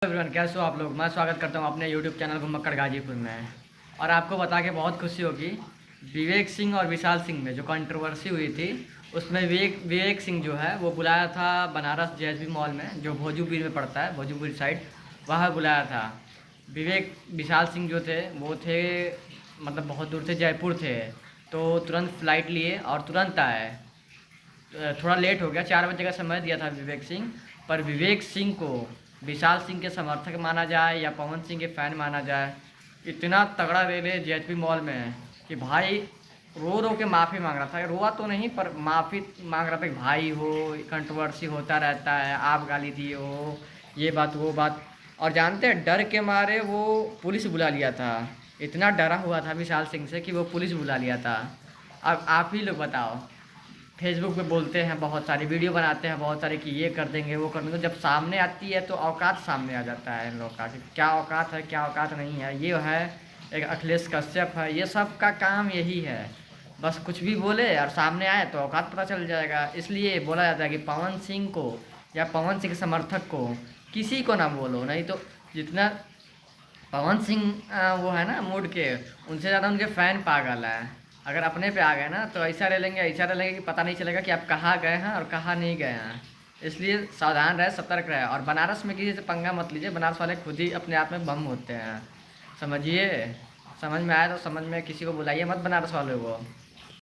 Everyone, कैसे हो आप लोग। मैं स्वागत करता हूं अपने यूट्यूब चैनल घुमक्कड़ गाजीपुर में। और आपको बता के बहुत खुशी होगी, विवेक सिंह और विशाल सिंह में जो कंट्रोवर्सी हुई थी उसमें विवेक सिंह जो है वो बुलाया था बनारस जेएसबी मॉल में, जो भोजूपुर में पड़ता है, भोजूपुर साइड, वहाँ बुलाया था। विशाल सिंह जो थे वो थे, मतलब बहुत दूर से जयपुर थे, तो तुरंत फ़्लाइट लिए और तुरंत आए। थोड़ा लेट हो गया, 4 बजे का समय दिया था विवेक सिंह। पर विवेक सिंह को विशाल सिंह के समर्थक माना जाए या पवन सिंह के फ़ैन माना जाए, इतना तगड़ा रैली जेएचपी मॉल में कि भाई रो रो के माफ़ी मांग रहा था। रोआ तो नहीं पर माफ़ी मांग रहा था कि भाई हो, कंट्रोवर्सी होता रहता है, आप गाली दिए हो, ये बात वो बात। और जानते हैं, डर के मारे वो पुलिस बुला लिया था। इतना डरा हुआ था विशाल सिंह से कि वो पुलिस बुला लिया था। अब आप ही लोग बताओ, फेसबुक पे बोलते हैं, बहुत सारी वीडियो बनाते हैं बहुत सारे कि ये कर देंगे वो कर देंगे, जब सामने आती है तो औकात सामने आ जाता है इन लोग का कि क्या औकात है क्या औकात नहीं है। ये है एक अखिलेश कश्यप है, ये सब का काम यही है, बस कुछ भी बोले और सामने आए तो औकात पता चल जाएगा। इसलिए बोला जाता है कि पवन सिंह को या पवन सिंह के समर्थक को किसी को ना बोलो, नहीं तो जितना पवन सिंह वो है ना मूड के, उनसे ज़्यादा उनके फ़ैन पागल हैं। अगर अपने पे आ गए ना तो ऐसा रह लेंगे कि पता नहीं चलेगा कि आप कहाँ गए हैं और कहाँ नहीं गए हैं। इसलिए सावधान रहे, सतर्क रहे, और बनारस में किसी से पंगा मत लीजिए। बनारस वाले खुद ही अपने आप में बम होते हैं, समझिए। समझ में आया तो समझ में, किसी को बुलाइए मत बनारस वालों को।